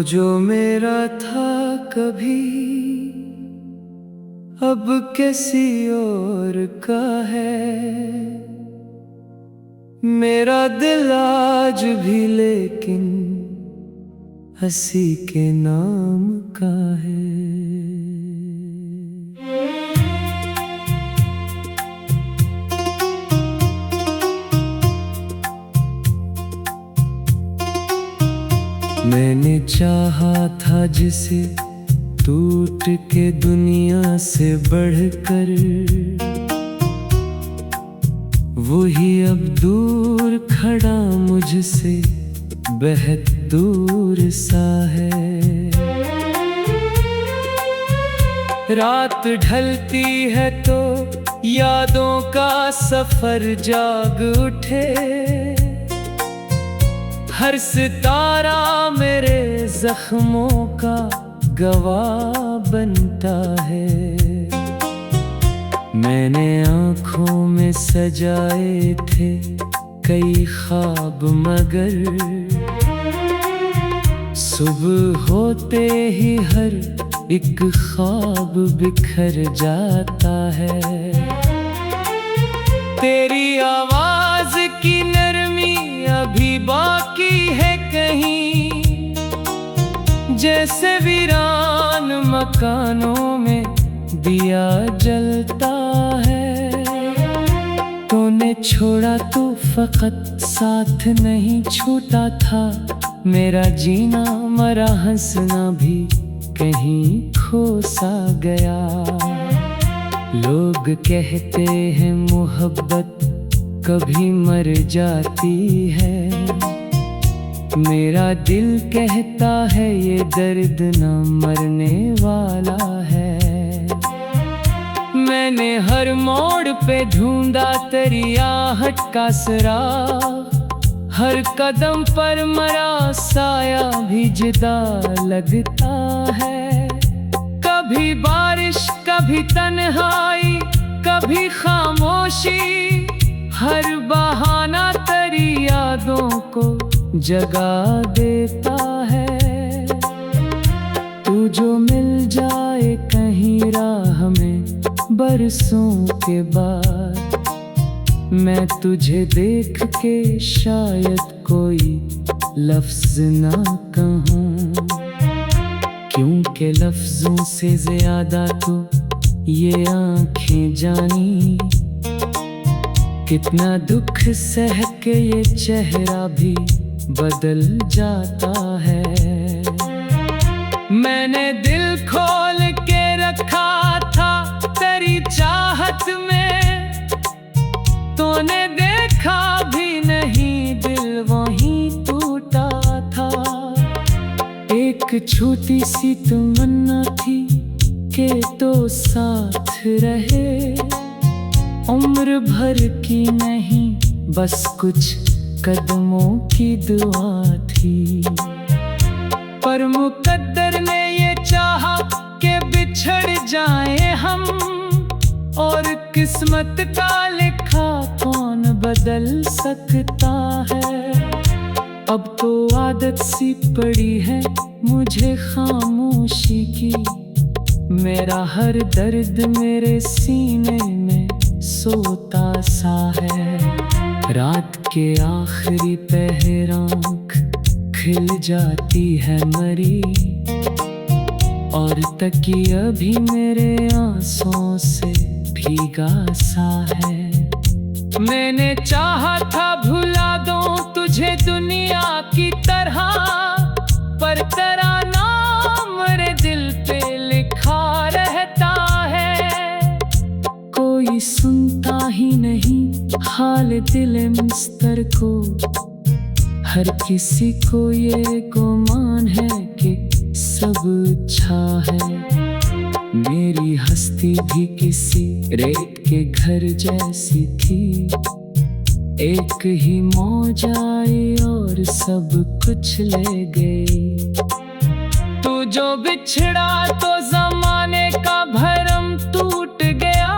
जो मेरा था कभी अब किसी और का है। मेरा दिल आज भी लेकिन हंसी के नाम का है। मैंने चाहा था जिसे टूट के दुनिया से बढ़कर, वही अब दूर खड़ा मुझसे बेहद दूर सा है। रात ढलती है तो यादों का सफर जाग उठे। हर सितारा मेरे जख्मों का गवाह बनता है। मैंने आँखों में सजाए थे कई ख्वाब, मगर सुबह होते ही हर एक ख्वाब बिखर जाता है। तेरी आवाज की नरमी अभी बाकी है कहीं, जैसे वीरान मकानों में दिया जलता है। तूने छोड़ा तो फकत साथ नहीं छूटा था, मेरा जीना मरा हंसना भी कहीं खो सा गया। लोग कहते हैं मोहब्बत कभी मर जाती है, मेरा दिल कहता है ये दर्द न मरने वाला है। मैंने हर मोड़ पे ढूंढा तेरी आहट का सुराग, हर कदम पर मरा साया भी जुदा लगता है। कभी बारिश, कभी तन्हाई, कभी खामोशी, हर बहाना तेरी यादों को जगा देता है। तू जो मिल जाए कहीं राह में बरसों के बाद, मैं तुझे देख के शायद कोई लफ्ज ना कहूँ, क्योंकि लफ्जों से ज्यादा तो ये आँखें जानी। कितना दुख सह के ये चेहरा भी बदल जाता है। मैंने दिल खोल के रखा था तेरी चाहत में, तूने देखा भी नहीं दिल वहीं टूटा था। एक छोटी सी तमन्ना थी कि तो साथ रहे, उम्र भर की नहीं बस कुछ कदमों की दुआ थी। पर मुकद्दर ने ये चाहा कि बिछड़ जाएं हम, और किस्मत का लिखा कौन बदल सकता है। अब तो आदत सी पड़ी है मुझे खामोशी की, मेरा हर दर्द मेरे सीने में सोता सा है। रात के आखिरी पहर आँख खिल जाती है मरी, और तकिया भी मेरे आंसुओं से भीगा सा है। मैंने चाहा था भुला दूं तुझे दुनिया की तरह, पर तेरा नाम मेरे दिल पे लिखा रहता है। कोई सुनता ही नहीं हाल दिल मिस्तर को, हर किसी को ये गुमान है कि सब अच्छा है। मेरी हस्ती भी किसी रेत के घर जैसी थी, एक ही मौज आई और सब कुछ ले गई। तू जो बिछड़ा तो जमाने का भरम टूट गया,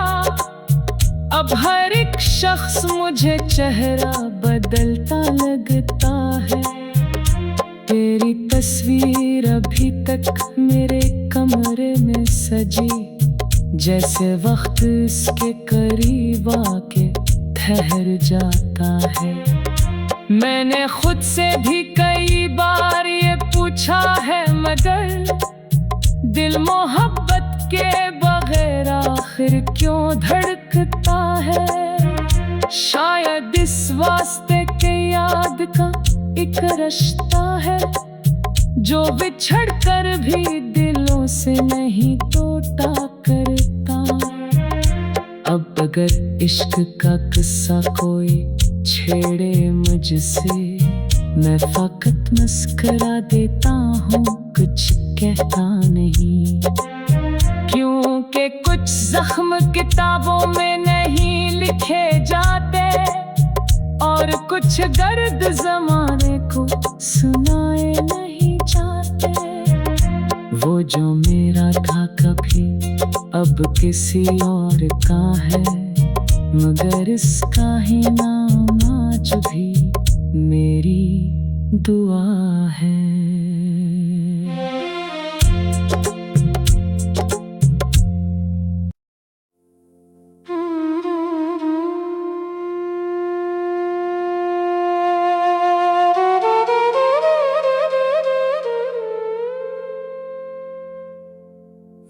अब हर एक शख्स मुझे चेहरा बदलता लगता है। तेरी तस्वीर अभी तक मेरे कमरे में सजी, जैसे वक्त इसके करीब आके ठहर जाता है। मैंने खुद से भी कई बार ये पूछा है, मगर दिल मोहब्बत के बगैर आखिर क्यों धड़कता है। शायद इस वास्ते के याद का एक रिश्ता है, जो बिछड़ कर भी दिलों से नहीं टूटा करता। अब अगर इश्क का किस्सा कोई छेड़े मुझसे, मैं फकत मुस्कुरा देता हूँ, कुछ कहता नहीं। क्योंकि कुछ जख्म किताबों में नहीं लिखे जाते, और कुछ दर्द जमाने को सुनाए नहीं जाते। वो जो मेरा था कभी अब किसी और का है, मगर इसका ही नाम आज भी मेरी दुआ है।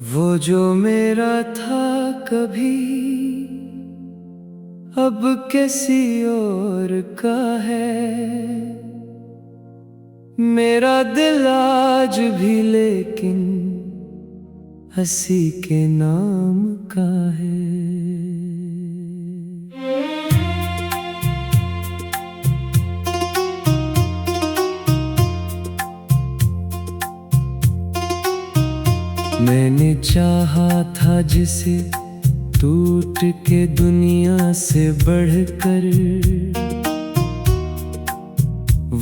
वो जो मेरा था कभी अब किसी और का है, मेरा दिल आज भी लेकिन हंसी के नाम का है। मैंने चाहा था जिसे टूट के दुनिया से बढ़कर,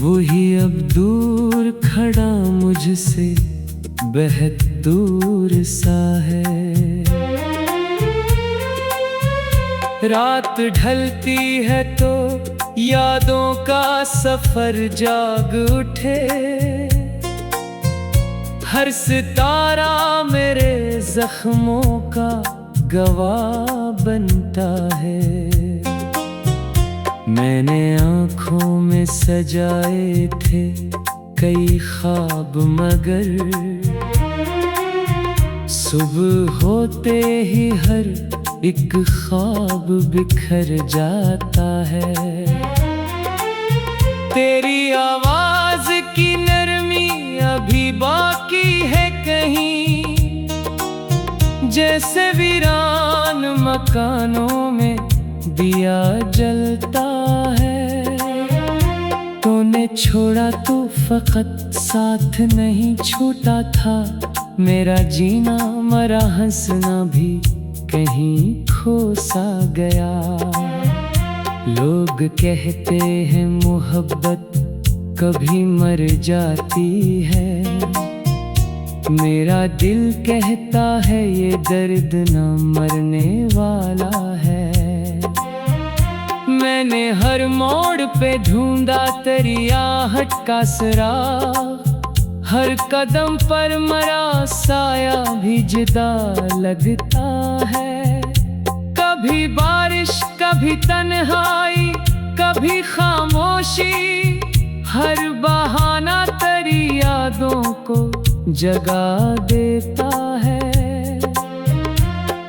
वही अब दूर खड़ा मुझसे बेहद दूर सा है। रात ढलती है तो यादों का सफर जाग उठे, हर सितारा मेरे जख्मों का गवाह बनता है। मैंने आँखों में सजाए थे कई ख्वाब, मगर सुबह होते ही हर एक ख्वाब बिखर जाता है। तेरी आवाज की नरमी अभी बाकी है कहीं, जैसे वीरान मकानों में दिया जलता है। तूने छोड़ा तो फकत साथ नहीं छूटा था, मेरा जीना मरा हंसना भी कहीं खो सा गया। लोग कहते हैं मोहब्बत कभी मर जाती है, मेरा दिल कहता है ये दर्द न मरने वाला है। मैंने हर मोड़ पे ढूंढा तेरी आहट का सुराग, हर कदम पर मरा साया भी जुदा लगता है। कभी बारिश कभी तन्हाई कभी खामोशी, हर बहाना तेरी यादों को जगा देता है।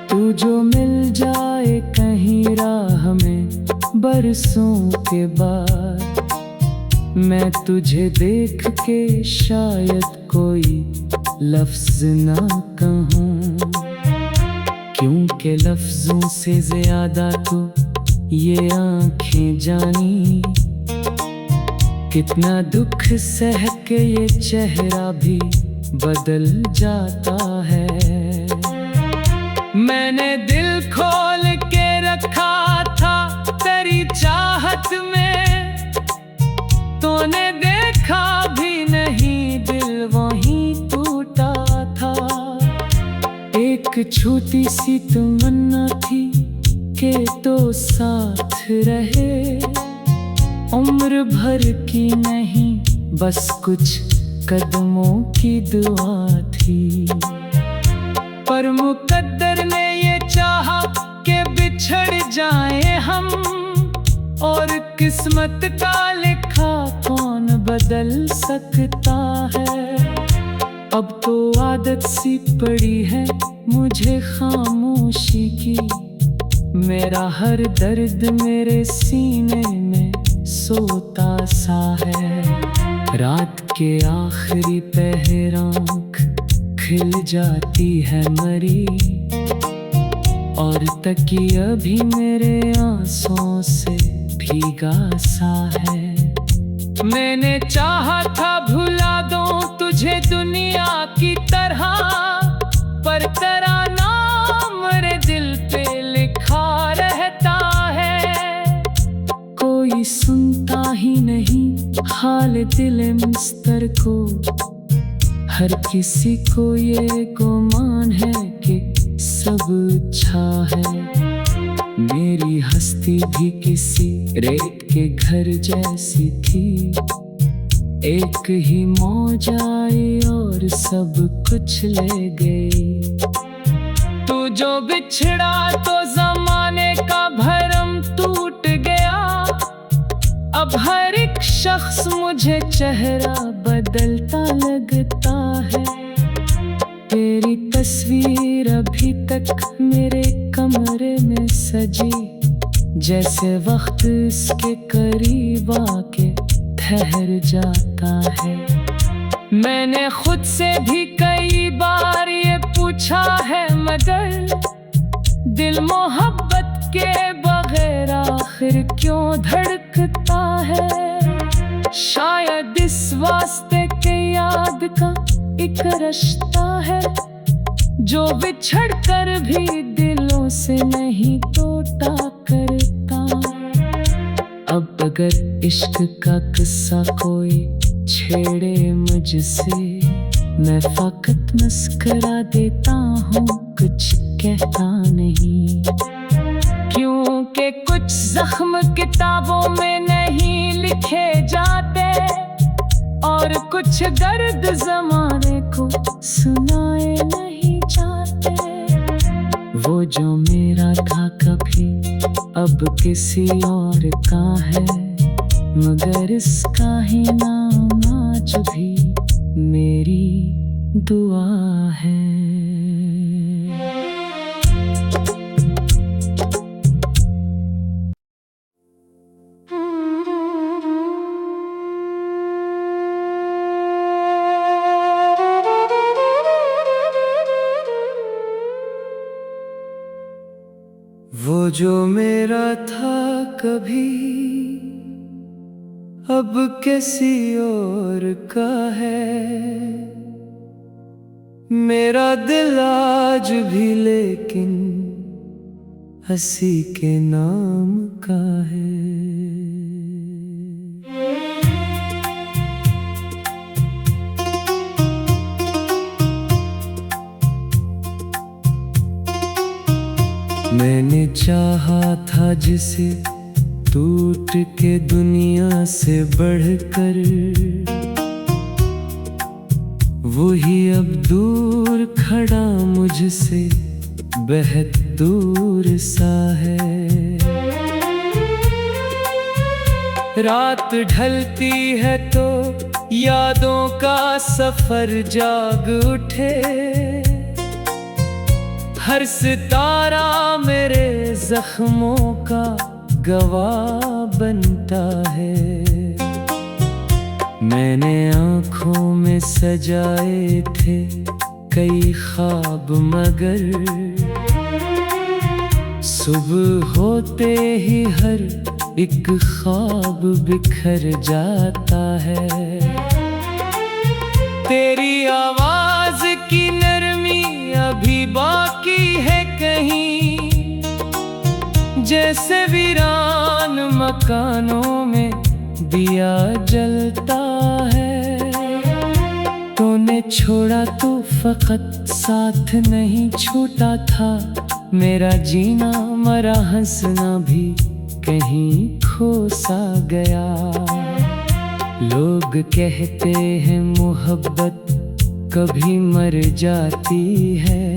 तू जो मिल जाए कहीं राह में बरसों के बाद, मैं तुझे देख के शायद कोई लफ्ज ना कहूँ, क्योंकि लफ्जों से ज्यादा तो ये आँखें जानी। कितना दुख सह के ये चेहरा भी बदल जाता है। मैंने दिल खोल के रखा था तेरी चाहत में, तूने देखा भी नहीं दिल वहीं टूटा था। एक छोटी सी तमन्ना थी कि तो साथ रहे, उम्र भर की नहीं बस कुछ कदमों की दुआ थी। पर मुकद्दर ने ये चाहा कि बिछड़ जाएं हम, और किस्मत का लिखा कौन बदल सकता है। अब तो आदत सी पड़ी है मुझे खामोशी की, मेरा हर दर्द मेरे सीने में सोता सा है। रात के आखिरी पहर आँख खिल जाती है मरी, और तकिया भी मेरे आंसुओं से भीगा सा है। मैंने चाहा था भुला दूं तुझे दुनिया की तरह, पर तेरा नाम मेरे दिल पे लिखा रहता है। कोई सुनता ही नहीं हाल दिल मिस्तर को, हर किसी को ये गुमान है कि सब अच्छा है। मेरी हस्ती भी किसी रेत के घर जैसी थी, एक ही मौज आई और सब कुछ ले गई। तू जो बिछड़ा तो जमाने का भरम टूट गया, अब हर एक शख्स मुझे चेहरा बदलता लगता है। तेरी तस्वीर अभी तक मेरे कमरे में सजी, जैसे वक्त इसके करीब आके ठहर जाता है। मैंने खुद से भी कई बार ये पूछा है, मगर दिल मोहब्बत के बगैर आखिर क्यों धड़कता है। शायद इस वास्ते के याद का एक रिश्ता है, जो बिछड़ कर भी दिलों से नहीं टूटा करता। अब अगर इश्क का किस्सा कोई छेड़े मुझसे, मैं फकत मुस्कुरा देता हूँ, कुछ कहता नहीं। क्योंकि कुछ जख्म किताबों में नहीं लिखे जाते, और कुछ दर्द जमाने को सुनाए नहीं जाते। वो जो मेरा था कभी अब किसी और का है, मगर इसका ही नाम आज भी मेरी दुआ है। वो जो मेरा था कभी अब किसी और का है, मेरा दिल आज भी लेकिन हंसी के नाम का है। मैंने चाहा था जिसे टूट के दुनिया से बढ़कर, वही अब दूर खड़ा मुझसे बेहद दूर सा है। रात ढलती है तो यादों का सफर जाग उठे, हर सितारा मेरे जख्मों का गवाह बनता है। मैंने आँखों में सजाए थे कई ख्वाब, मगर सुबह होते ही हर एक ख्वाब बिखर जाता है। तेरी आवाज की नरमी अभी बाकी है कहीं, जैसे वीरान मकानों में दिया जलता है। तूने छोड़ा तो फकत साथ नहीं छूटा था, मेरा जीना मरा हंसना भी कहीं खो सा गया। लोग कहते हैं मोहब्बत कभी मर जाती है,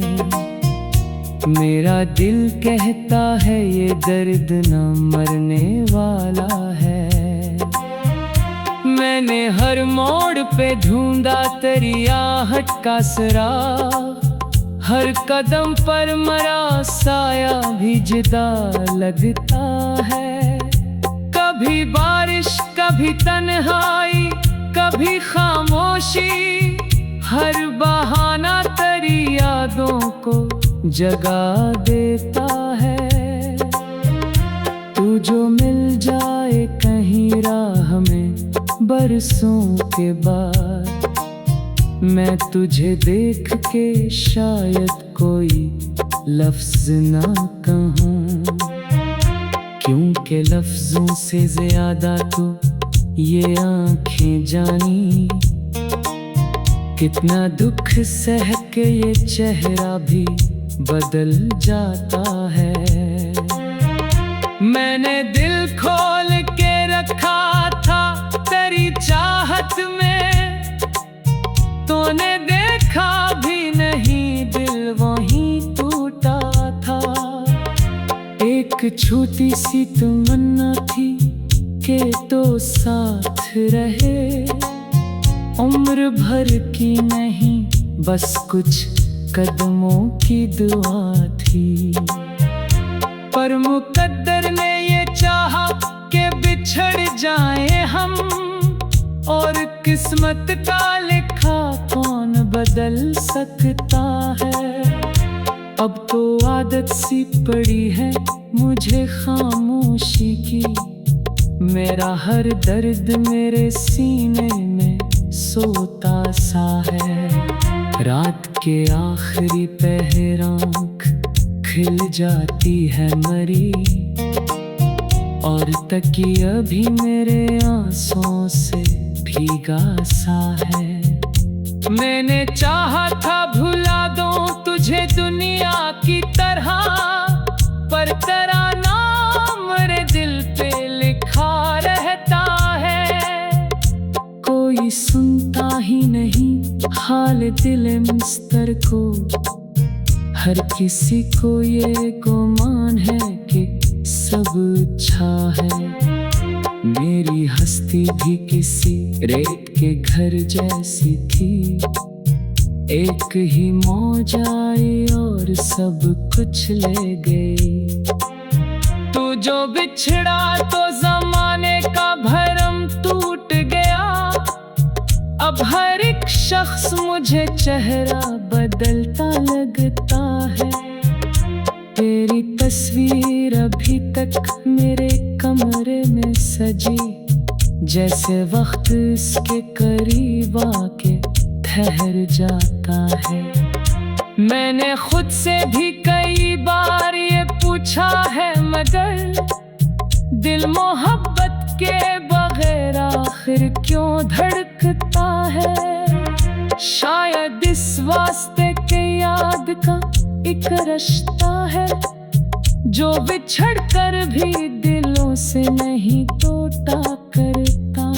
मेरा दिल कहता है ये दर्द न मरने वाला है। मैंने हर मोड़ पे ढूंढा तेरी आहट का सुराग, हर कदम पर मरा साया भी जुदा लगता है। कभी बारिश, कभी तन्हाई, कभी खामोशी, हर बहाना तेरी यादों को जगा देता है। तू जो मिल जाए कहीं राह में बरसों के बाद, मैं तुझे देख के शायद कोई लफ्ज ना कहूँ, क्योंकि लफ्जों से ज्यादा तो ये आँखें जानी। कितना दुख सह के ये चेहरा भी बदल जाता है। मैंने दिल खोल के रखा था तेरी चाहत में, तूने देखा भी नहीं दिल वहीं टूटा था। एक छोटी सी तमन्ना थी कि तो साथ रहे, उम्र भर की नहीं बस कुछ कदमों की दुआ थी। पर मुकद्दर ने ये चाहा कि बिछड़ जाएं हम, और किस्मत का लिखा कौन बदल सकता है। अब तो आदत सी पड़ी है मुझे खामोशी की, मेरा हर दर्द मेरे सीने में सोता सा है। रात के आखिरी पहर आँख खिल जाती है मरी, और तकिया भी मेरे आंसुओं से भीगा सा है। मैंने चाहा था भुला दूं तुझे दुनिया की तरह, पर तेरा नाम मेरे दिल पे लिखा रहता है। कोई सुनता ही नहीं हाल दिल मिस्तर को, हर किसी को ये गुमान है कि सब अच्छा है। मेरी हस्ती भी किसी रेत के घर जैसी थी, एक ही मौज आई और सब कुछ ले गई। तू जो बिछड़ा तो जमाने का भरम टूट गया, अब हर एक शख्स मुझे चेहरा बदलता लगता है। तेरी तस्वीर अभी तक मेरे कमरे में सजी, जैसे वक्त इसके करीब आके ठहर जाता है। मैंने खुद से भी कई बार ये पूछा है, मगर दिल मोहब्बत के बगैर आखिर क्यों धड़कता है। शायद इस वास्ते के याद का एक रिश्ता है, जो बिछड़ कर भी दिलों से नहीं टूटा करता।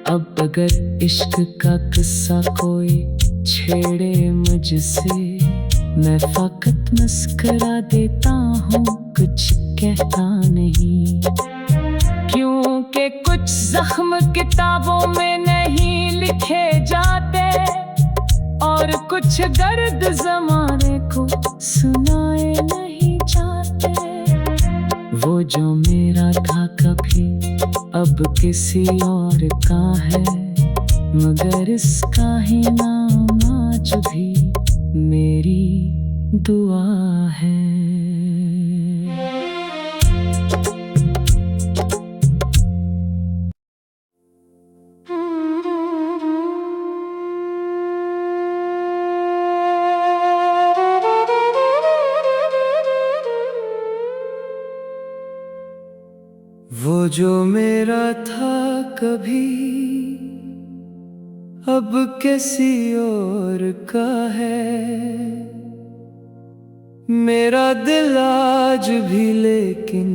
अब अगर इश्क का किस्सा कोई छेड़े मुझसे, मैं फकत मुस्कुरा देता हूँ, कुछ कहता नहीं। क्योंकि कुछ जख्म किताबों में नहीं लिखे जाते, और कुछ दर्द जमाने को सुनाए नहीं जाते। वो जो मेरा था कभी अब किसी और का है, मगर इसका ही नाम आज भी मेरी दुआ है। वो जो मेरा था कभी अब किसी और का है, मेरा दिल आज भी लेकिन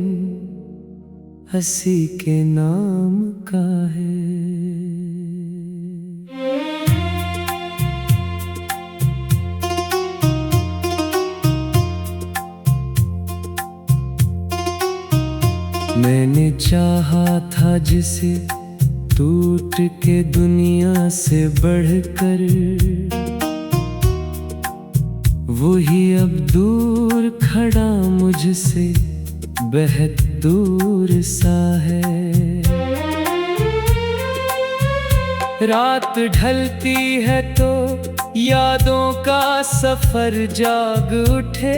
हंसी के नाम का है। मैंने चाहा था जिसे टूट के दुनिया से बढ़कर, वही अब दूर खड़ा मुझसे बेहद दूर सा है। रात ढलती है तो यादों का सफर जाग उठे,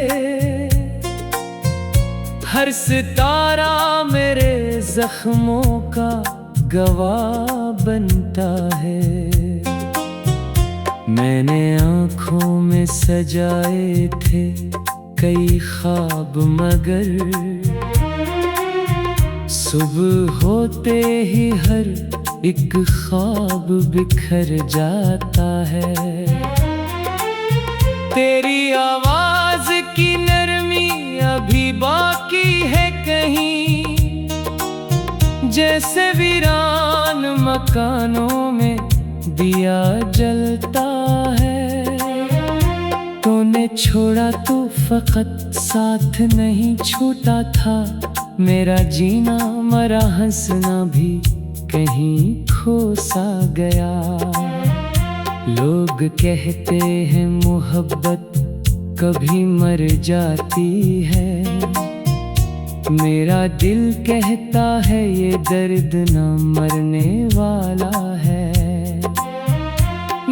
हर सितारा मेरे जख्मों का गवाह बनता है। मैंने आँखों में सजाए थे कई ख्वाब, मगर सुबह होते ही हर एक ख्वाब बिखर जाता है। तेरी आवाज की नरमी अभी बाकी है कहीं, जैसे वीरान मकानों में दिया जलता है। तूने छोड़ा तो फकत साथ नहीं छूटा था, मेरा जीना मरा हंसना भी कहीं खो सा गया। लोग कहते हैं मोहब्बत कभी मर जाती है, मेरा दिल कहता है ये दर्द न मरने वाला है।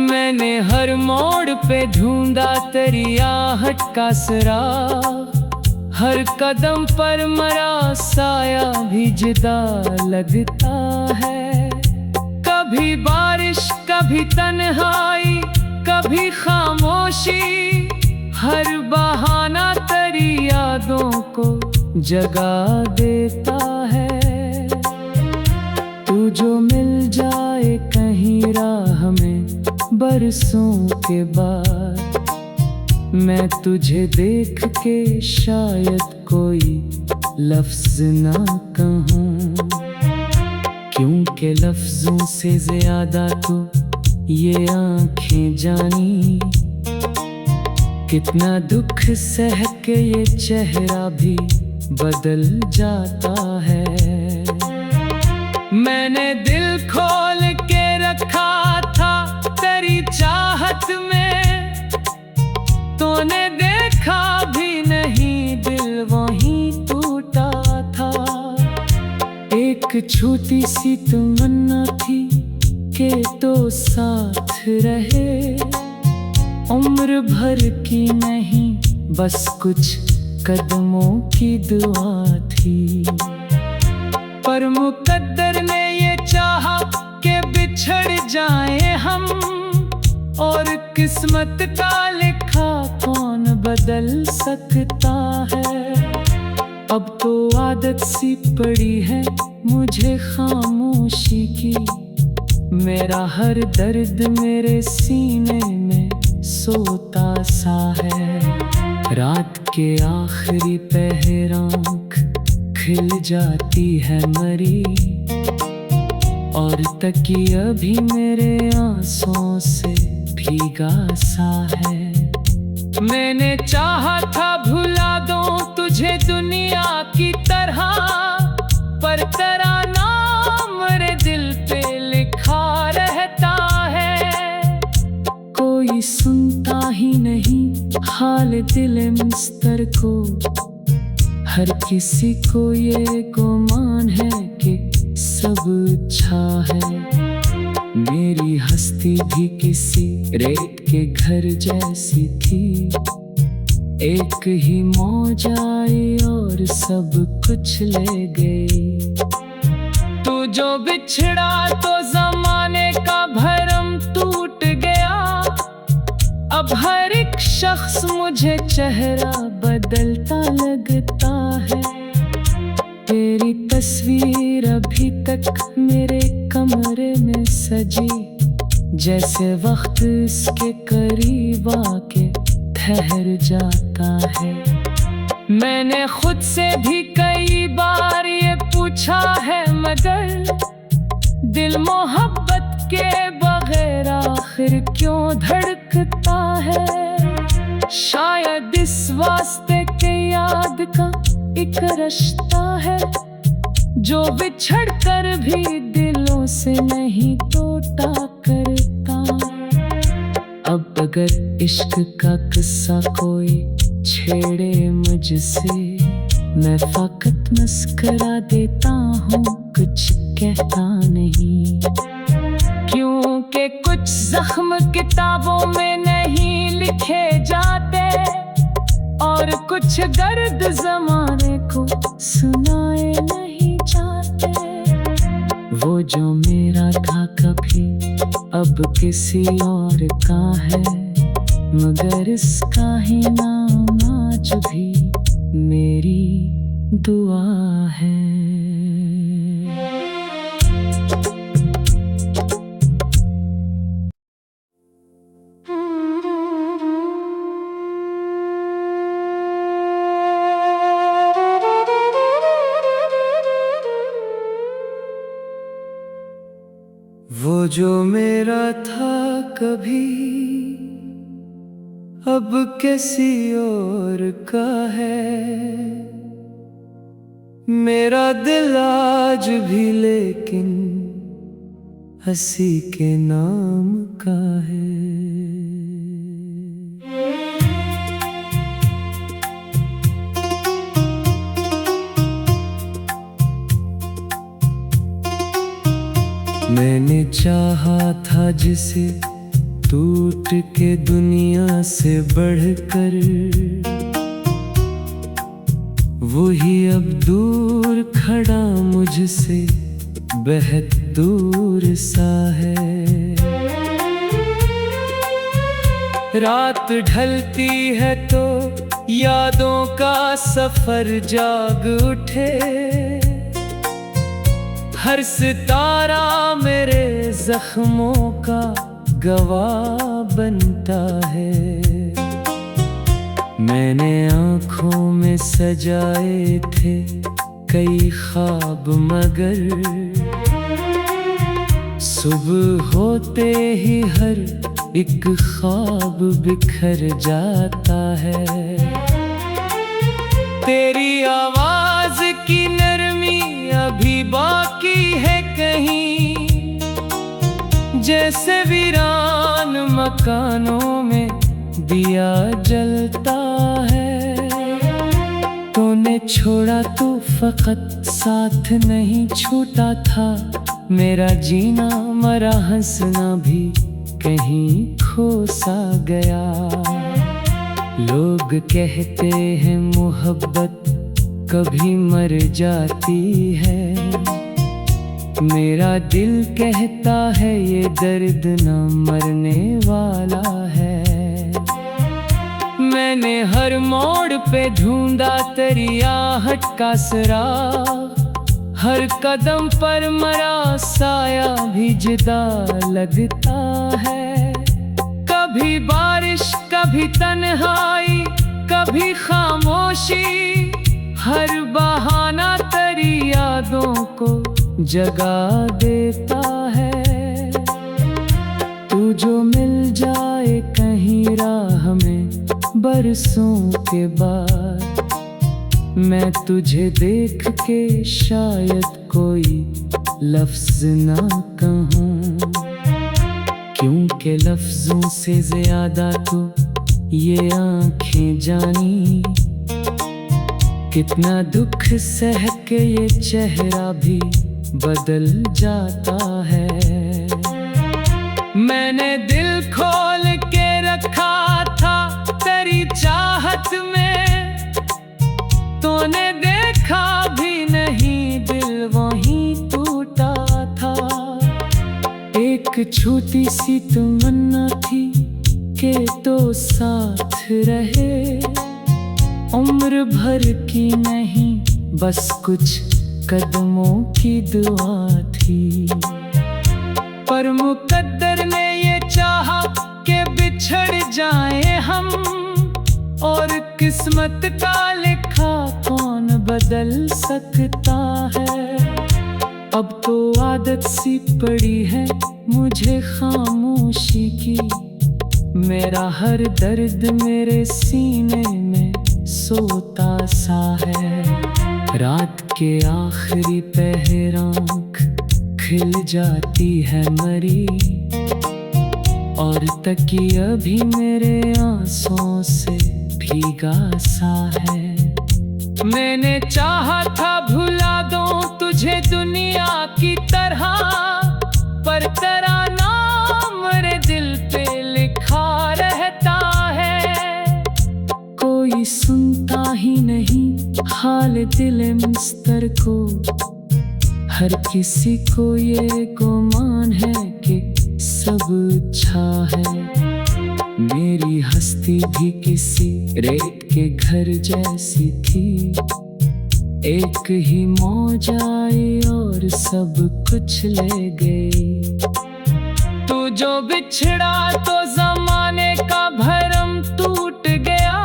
मैंने हर मोड़ पे ढूंढा तेरी आहट का सुराग, हर कदम पर मरा साया भी जुदा लगता है। कभी बारिश, कभी तन्हाई, कभी खामोशी, हर बहाना तेरी यादों को जगा देता है। तू जो मिल जाए कहीं राह में बरसों के बाद, मैं तुझे देख के शायद कोई लफ्ज ना कहूँ, क्योंकि लफ्जों से ज्यादा तो ये आँखें जानी। कितना दुख सह के ये चेहरा भी बदल जाता है। मैंने दिल खोल के रखा था तेरी चाहत में, तूने देखा भी नहीं दिल वहीं टूटा था। एक छोटी सी तमन्ना थी कि तो साथ रहे, उम्र भर की नहीं बस कुछ कदमों की दुआ थी। पर मुकद्दर ने ये चाहा कि बिछड़ जाएं हम, और किस्मत का लिखा कौन बदल सकता है। अब तो आदत सी पड़ी है मुझे खामोशी की, मेरा हर दर्द मेरे सीने में सोता सा है। रात के आखिरी पहर आँख खिल जाती है मरी, और तकिया भी मेरे आंसुओं से भीगा सा है। मैंने चाहा था भुला दूं तुझे दुनिया की तरह, पर तेरा नाम मेरे दिल पे लिखा रहता है। कोई सुनता ही नहीं हाल दिल मिस्तर को, हर किसी को ये गुमान है कि सब अच्छा है। मेरी हस्ती भी किसी रेत के घर जैसी थी, एक ही मौज आई और सब कुछ ले गई। तू जो बिछड़ा तो जमाने का भरम टूट गया, अब हर एक शख्स मुझे चेहरा बदलता लगता है। तेरी तस्वीर अभी तक मेरे कमरे में सजी, जैसे वक्त इसके करीब आके ठहर जाता है। मैंने खुद से भी कई बार ये पूछा पूछा है मगर दिल मोहब्बत के बगैर आखिर क्यों धड़कता है। शायद इस वास्ते के याद का एक रिश्ता है जो बिछड़ कर भी दिलों से नहीं टूटा करता। अब अगर इश्क का किस्सा कोई छेड़े मुझसे, मैं फकत मुस्कुरा देता हूँ, कुछ कहता नहीं। क्योंकि कुछ जख्म किताबों में नहीं लिखे जाते और कुछ दर्द जमाने को सुनाए नहीं जाते। वो जो मेरा था कभी अब किसी और का है, मगर इसका ही नाम आज भी मेरी दुआ है। वो जो मेरा था कभी अब किसी और का है, मेरा दिल आज भी लेकिन हंसी के नाम का है। मैंने चाहा था जिसे टूट के दुनिया से बढ़कर, वही अब दूर खड़ा मुझसे बेहद दूर सा है। रात ढलती है तो यादों का सफर जाग उठे, हर सितारा मेरे जख्मों का गवाह बनता है। मैंने आँखों में सजाए थे कई ख्वाब, मगर सुबह होते ही हर एक ख्वाब बिखर जाता है। तेरी आवाज की नरमी अभी बाकी है कहीं, जैसे वीरान मकानों में दिया जलता है। तूने छोड़ा तो फकत साथ नहीं छूटा था, मेरा जीना मरा हंसना भी कहीं खो सा गया। लोग कहते हैं मोहब्बत कभी मर जाती है, मेरा दिल कहता है ये दर्द न मरने वाला है। मैंने हर मोड़ पे ढूंढा तेरी आहट का सुराग, हर कदम पर मरा साया भी जुदा लगता है। कभी बारिश कभी तन्हाई कभी खामोशी, हर बहाना तेरी यादों को जगा देता है। तू जो मिल जाए कहीं राह में बरसों के बाद, मैं तुझे देख के शायद कोई लफ्ज ना कहूँ, क्योंकि लफ्जों से ज्यादा तो ये आँखें जानी। कितना दुख सह के ये चेहरा भी बदल जाता है। मैंने दिल खोल के रखा था तेरी चाहत में, तूने देखा भी नहीं दिल वहीं टूटा था। एक छोटी सी तमन्ना थी कि तो साथ रहे, उम्र भर की नहीं बस कुछ कदमों की दुआ थी। पर मुकद्दर ने ये चाहा कि बिछड़ जाए हम, और किस्मत का लिखा कौन बदल सकता है। अब तो आदत सी पड़ी है मुझे खामोशी की। मेरा हर दर्द मेरे सीने में सोता सा है। रात के आखिरी पहर आँख खिल जाती है मरी, और तकिया भी मेरे आंसुओं से भीगा सा है। मैंने चाहा था भुला दूं तुझे दुनिया की तरह, पर तेरा नाम मेरे दिल पे लिखा रहता है। कोई सुनता ही नहीं हाल दिल मिस्तर को, हर किसी को ये गुमान है कि सब अच्छा है। मेरी हस्ती भी किसी रेत के घर जैसी थी, एक ही मौज आई और सब कुछ ले गई। तू जो बिछड़ा तो जमाने का भरम टूट गया,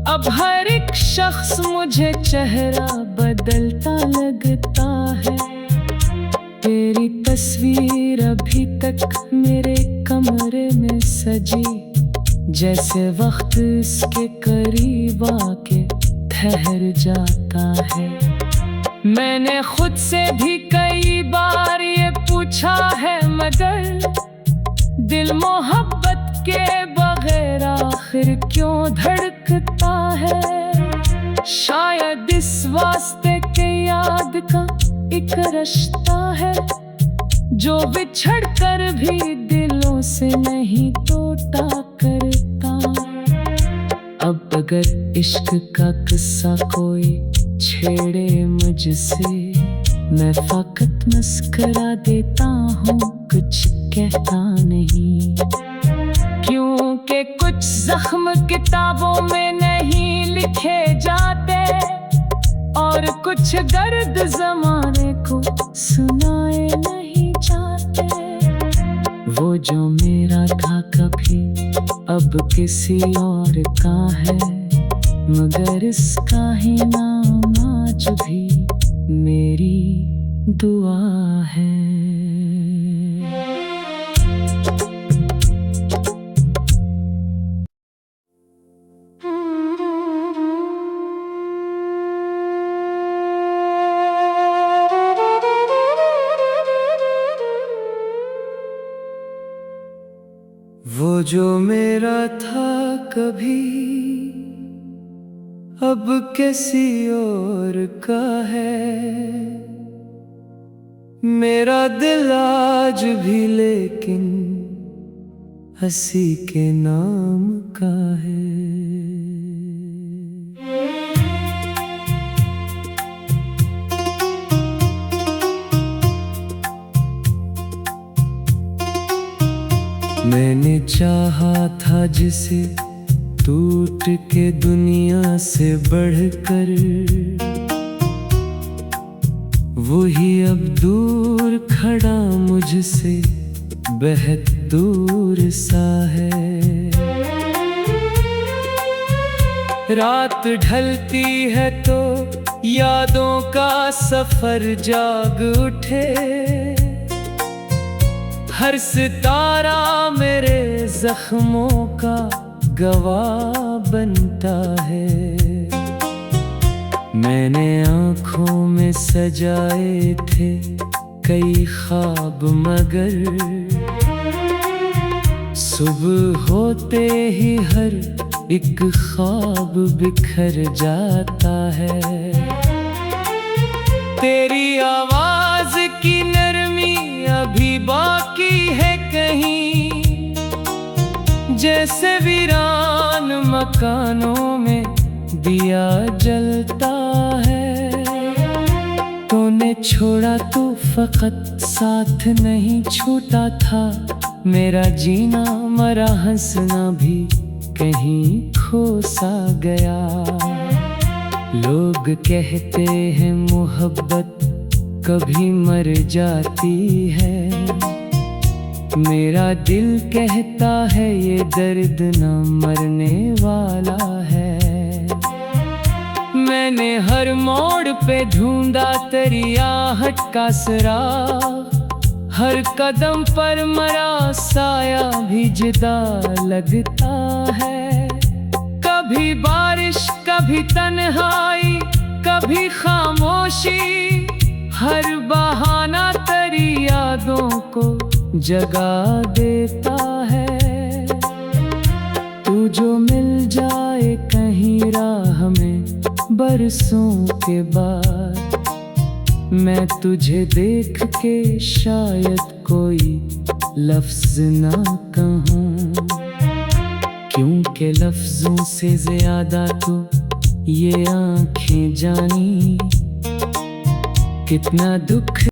अब हर एक शख्स मुझे चेहरा बदलता लगता है। तेरी तस्वीर अभी तक मेरे कमरे में सजी, जैसे वक्त इसके करीब आके ठहर जाता है। मैंने खुद से भी कई बार ये पूछा है, मगर दिल मोहब्बत के बगैर आखिर क्यों धड़कता है। शायद इस वास्ते के याद का एक रिश्ता है, जो बिछड़ कर भी दिलों से नहीं टूटा करता। अब अगर इश्क का किस्सा कोई छेड़े मुझसे, मैं फकत मुस्कुरा देता हूँ, कुछ कहता नहीं। क्योंकि कुछ जख्म किताबों में नहीं लिखे जाते, और कुछ दर्द जमाने को सुनाए नहीं जाते। वो जो मेरा था कभी अब किसी और का है, मगर इसका ही नाम आज भी मेरी दुआ है। वो जो मेरा था कभी अब किसी और का है, मेरा दिल आज भी लेकिन हंसी के नाम का है। मैंने चाहा था जिसे टूट के दुनिया से बढ़कर, वही अब दूर खड़ा मुझसे बेहद दूर सा है। रात ढलती है तो यादों का सफर जाग उठे, हर सितारा मेरे जख्मों का गवाह बनता है। मैंने आँखों में सजाए थे कई ख्वाब, मगर सुबह होते ही हर एक ख्वाब बिखर जाता है। तेरी आवाज की नरमी अभी बाकी है कहीं, जैसे वीरान मकानों में दिया जलता है। तूने छोड़ा तो फकत साथ नहीं छूटा था, मेरा जीना मरा हंसना भी कहीं खो सा गया। लोग कहते हैं मोहब्बत कभी मर जाती है, मेरा दिल कहता है ये दर्द न मरने वाला है। मैंने हर मोड़ पे ढूंढा तेरी आहट का सुराग, हर कदम पर मरा साया भी जुदा लगता है। कभी बारिश, कभी तन्हाई, कभी खामोशी, हर बहाना तेरी यादों को जगा देता है। तू जो मिल जाए कहीं राह में बरसों के बाद, मैं तुझे देख के शायद कोई लफ्ज ना कहूँ, क्योंकि लफ्जों से ज्यादा तो ये आँखें जानी कितना दुख